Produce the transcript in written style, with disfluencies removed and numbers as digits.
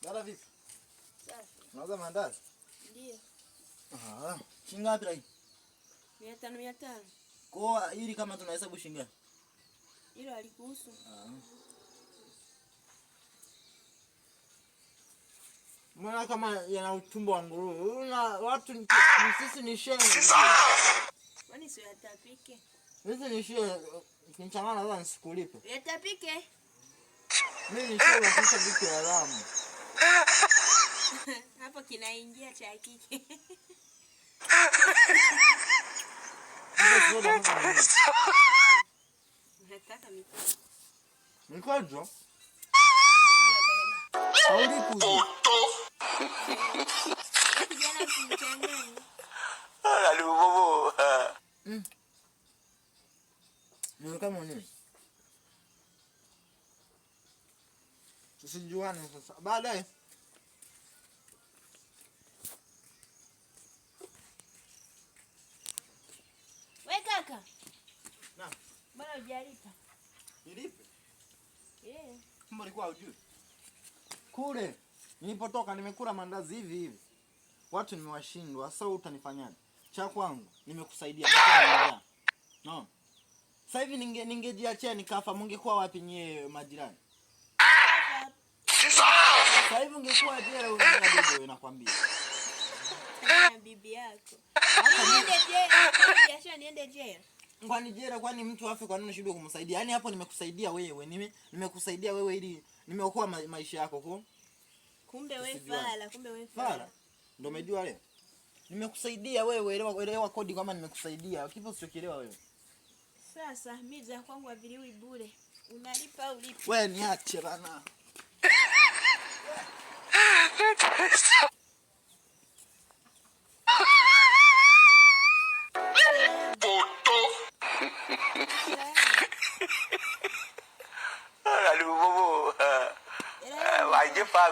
Dada vipi? Safi. Unauza mandazi? Ndio. Shilingi ngapi lai? 500. Kwa hili kama tunahesabu shilingi ngapi? Hilo alikuhusu. Mbona kama yana utumbo wa nguruwe? Una watu sisi ni share. Kwani sio yatapike? Sisi ni share kinchangana lazima nisikulipe. Yatapike. Mimi ni share sasa vitu haramu. Hapo kinaingia cha kike. Nataka mikojo. Mikojo? Haulipi. Kijana usimchanganye. Bobo. Ni kama nini? Tusijuane sasa. Baadaye. Wewe kaka. Na. Bwana hujalipa. Nilipe? Mbona ulikuwa hujui? Kule nilipotoka nimekula mandazi hivi hivi. Watu nimewashindwa, sasa utanifanyaje? Cha kwangu nimekusaidia mkoa. No. Sasa hivi ningejiachia nikafa, mungekuwa wapi nyie majirani? Sasa hivi ungekuwa jela wewe nakwambia. Na bibi yako. Niende jela, biashara niende jela. Kwani jela kwani mtu afi kwa nini unashindwa kumsaidia? Yaani hapo nimekusaidia wewe, nimekusaidia wewe ili nimeokoa maisha yako kwa. Kumbe wewe fala, Fala. Ndio umejua leo. Nimekusaidia wewe, elewa kodi kama nimekusaidia. Kipo usichokielewa wewe. Sasa mimi za kwangu aviliwi bure. Unalipa au lipi? Wewe niache bana. Bobo. Waje fa